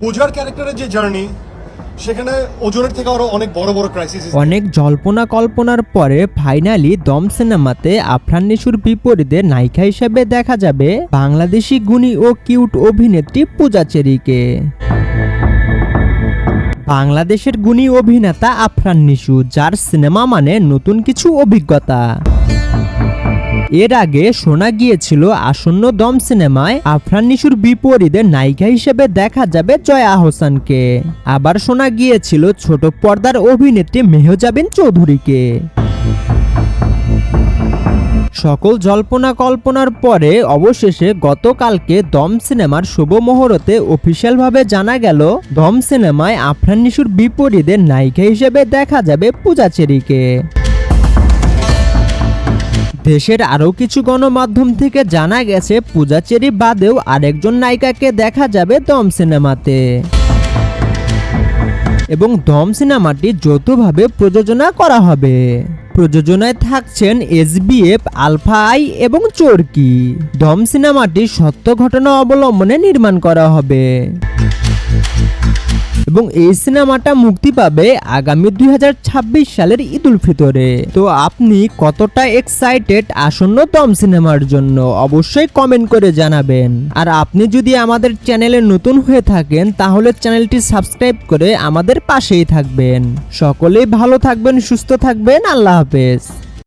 পূজার ক্যারেক্টারের যে জার্নি সেখানে ওজনের থেকে আরো অনেক বড় বড় ক্রাইসিস। অনেক জল্পনা কল্পনার পরে ফাইনালি দম সিনেমাতে আফরান নিশুর বিপরীতে নায়িকা হিসেবে দেখা যাবে বাংলাদেশি গুণী ও কিউট অভিনেত্রী পূজা চেরিকে। বাংলাদেশের গুণী অভিনেতা আফরান নিশু, যার সিনেমা মানে নতুন কিছু অভিজ্ঞতা। এর আগে শোনা গিয়েছিল আসন্ন দম সিনেমায় আফরান নিশুর বিপরীতে নায়িকা হিসেবে দেখা যাবে জয়া আহসানকে। আবার শোনা গিয়েছিল ছোট পর্দার অভিনেত্রী মেহজাবিন চৌধুরীকে। সকল জল্পনা কল্পনার পরে অবশেষে গতকালকে দম সিনেমার শুভ মুহূর্তে অফিসিয়ালভাবে জানা গেল দম সিনেমায় আফরান নিশুর বিপরীতে নায়িকা হিসেবে দেখা যাবে পূজা চেরিকে। দেশের আরও কিছু গণমাধ্যম থেকে জানা গেছে পূজা চেরি বাদেও আরেকজন নায়িকাকে দেখা যাবে দম সিনেমাতে, এবং দম সিনেমাটি যৌথভাবে প্রযোজনা করা হবে। প্রযোজনায় থাকছেন SBF, আলফা আই এবং চরকি। দম সিনেমাটি সত্য ঘটনা অবলম্বনে নির্মাণ করা হবে এবং এই সিনেমাটা মুক্তি পাবে আগামী 2026 সালের ঈদুল ফিতরে। তো আপনি কতটা এক্সাইটেড আসন্ন দম সিনেমার জন্য অবশ্যই কমেন্ট করে জানাবেন। আর আপনি যদি আমাদের চ্যানেলে নতুন হয়ে থাকেন তাহলে চ্যানেলটি সাবস্ক্রাইব করে আমাদের পাশেই থাকবেন। সকলেই ভালো থাকবেন, সুস্থ থাকবেন। আল্লাহ হাফেজ।